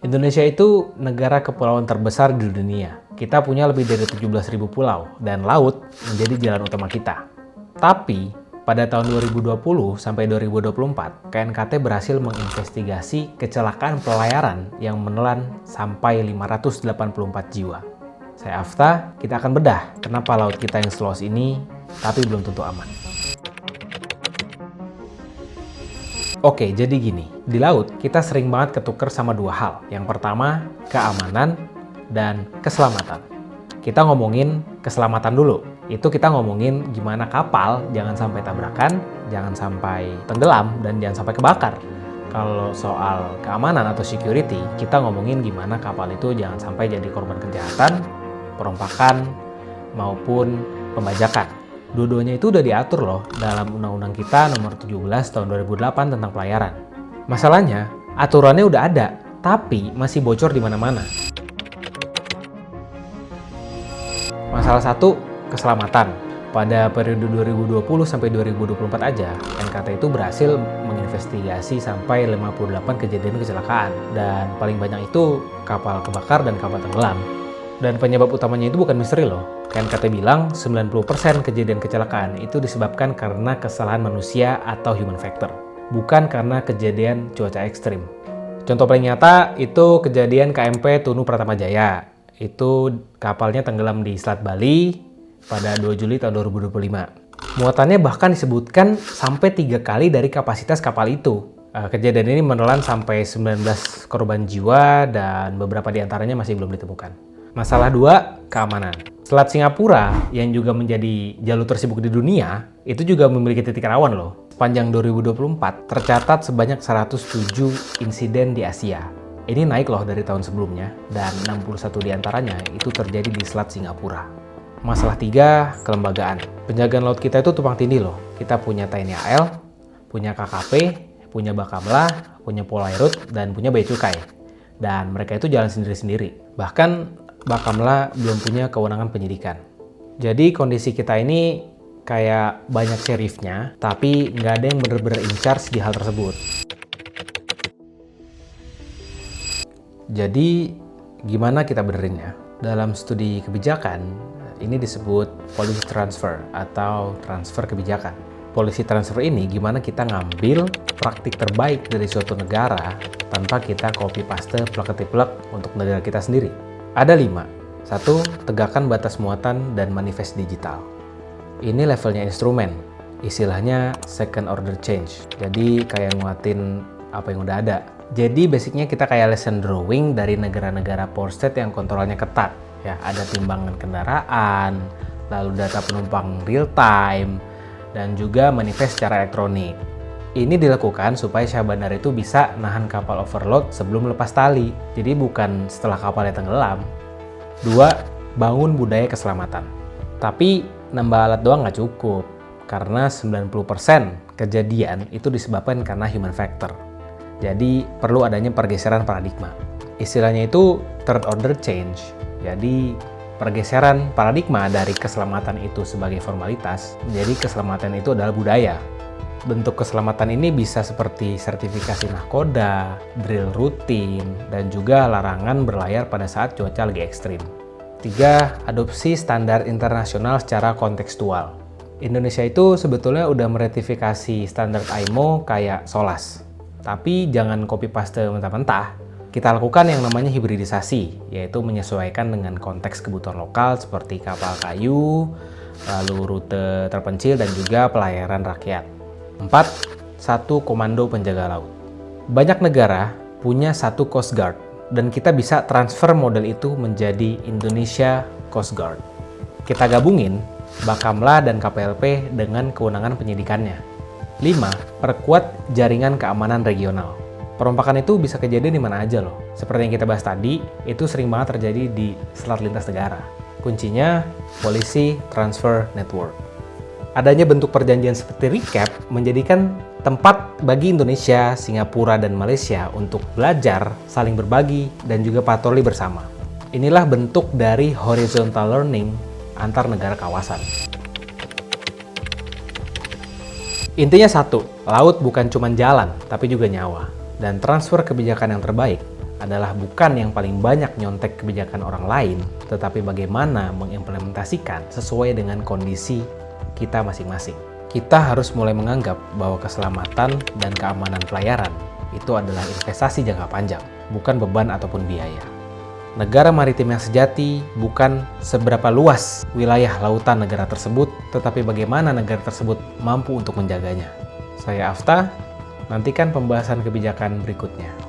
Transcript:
Indonesia itu negara kepulauan terbesar di dunia. Kita punya lebih dari 17.000 pulau, dan laut menjadi jalan utama kita. Tapi, pada tahun 2020 sampai 2024, KNKT berhasil menginvestigasi kecelakaan pelayaran yang menelan sampai 584 jiwa. Saya Afta, kita akan bedah kenapa laut kita yang seluas ini, tapi belum tentu aman. Oke, jadi gini, di laut kita sering banget ketuker sama dua hal. Yang pertama, keamanan dan keselamatan. Kita ngomongin keselamatan dulu. Itu kita ngomongin gimana kapal jangan sampai tabrakan, jangan sampai tenggelam, dan jangan sampai kebakar. Kalau soal keamanan atau security, kita ngomongin gimana kapal itu jangan sampai jadi korban kejahatan, perompakan, maupun pembajakan. Dua-duanya itu udah diatur loh dalam Undang-Undang kita nomor 17 tahun 2008 tentang pelayaran. Masalahnya, aturannya udah ada, tapi masih bocor di mana-mana. Masalah satu, keselamatan. Pada periode 2020 sampai 2024 aja, KNKT itu berhasil menginvestigasi sampai 58 kejadian kecelakaan. Dan paling banyak itu kapal kebakar dan kapal tenggelam. Dan penyebab utamanya itu bukan misteri loh. KNKT bilang 90% kejadian kecelakaan itu disebabkan karena kesalahan manusia atau human factor, bukan karena kejadian cuaca ekstrim. Contoh paling nyata itu kejadian KMP Tunu Pratama Jaya. Itu kapalnya tenggelam di Selat Bali pada 2 Juli tahun 2025. Muatannya bahkan disebutkan sampai 3 kali dari kapasitas kapal itu. Kejadian ini menelan sampai 19 korban jiwa dan beberapa diantaranya masih belum ditemukan. Masalah 2, keamanan. Selat Singapura yang juga menjadi jalur tersibuk di dunia, itu juga memiliki titik rawan loh. Sepanjang 2024, tercatat sebanyak 107 insiden di Asia. Ini naik loh dari tahun sebelumnya, dan 61 diantaranya itu terjadi di Selat Singapura. Masalah 3, kelembagaan. Penjagaan laut kita itu tumpang tindih loh. Kita punya TNI AL, punya KKP, punya Bakamla, punya Polairut, dan punya Bea Cukai. Dan mereka itu jalan sendiri-sendiri. Bahkan Bakamla belum punya kewenangan penyidikan. Jadi kondisi kita ini kayak banyak sheriffnya, tapi nggak ada yang benar-benar in charge di hal tersebut. Jadi gimana kita benerinnya? Dalam studi kebijakan, ini disebut policy transfer atau transfer kebijakan. Policy transfer ini gimana kita ngambil praktik terbaik dari suatu negara tanpa kita copy paste plek-ketiplek untuk negara kita sendiri. Ada 5. 1. Tegakkan batas muatan dan manifest digital. Ini levelnya instrumen. Istilahnya second order change. Jadi kayak nguatin apa yang udah ada. Jadi basicnya kita kayak lesson drawing dari negara-negara port state yang kontrolnya ketat. Ya, ada timbangan kendaraan, lalu data penumpang real time, dan juga manifest secara elektronik. Ini dilakukan supaya syah bandar itu bisa nahan kapal overload sebelum lepas tali. Jadi bukan setelah kapalnya tenggelam. 2. Bangun budaya keselamatan. Tapi nambah alat doang nggak cukup. Karena 90% kejadian itu disebabkan karena human factor. Jadi perlu adanya pergeseran paradigma. Istilahnya itu third order change. Jadi pergeseran paradigma dari keselamatan itu sebagai formalitas menjadi keselamatan itu adalah budaya. Bentuk keselamatan ini bisa seperti sertifikasi nahkoda, drill rutin, dan juga larangan berlayar pada saat cuaca lagi ekstrim. 3. Adopsi standar internasional secara kontekstual. Indonesia itu sebetulnya udah meratifikasi standar IMO kayak SOLAS. Tapi jangan copy paste mentah-mentah. Kita lakukan yang namanya hibridisasi, yaitu menyesuaikan dengan konteks kebutuhan lokal seperti kapal kayu, lalu rute terpencil, dan juga pelayaran rakyat. 4. Satu komando penjaga laut. Banyak negara punya satu Coast Guard, dan kita bisa transfer model itu menjadi Indonesia Coast Guard. Kita gabungin Bakamla dan KPLP dengan kewenangan penyidikannya. 5. Perkuat jaringan keamanan regional. Perompakan itu bisa kejadian di mana aja loh. Seperti yang kita bahas tadi, itu sering banget terjadi di selat lintas negara. Kuncinya, policy transfer network. Adanya bentuk perjanjian seperti RECAP menjadikan tempat bagi Indonesia, Singapura, dan Malaysia untuk belajar, saling berbagi, dan juga patroli bersama. Inilah bentuk dari horizontal learning antar negara kawasan. Intinya satu, laut bukan cuma jalan, tapi juga nyawa. Dan transfer kebijakan yang terbaik adalah bukan yang paling banyak nyontek kebijakan orang lain, tetapi bagaimana mengimplementasikan sesuai dengan kondisi kita masing-masing. Kita harus mulai menganggap bahwa keselamatan dan keamanan pelayaran itu adalah investasi jangka panjang, bukan beban ataupun biaya. Negara maritim yang sejati bukan seberapa luas wilayah lautan negara tersebut, tetapi bagaimana negara tersebut mampu untuk menjaganya. Saya Afta, nantikan pembahasan kebijakan berikutnya.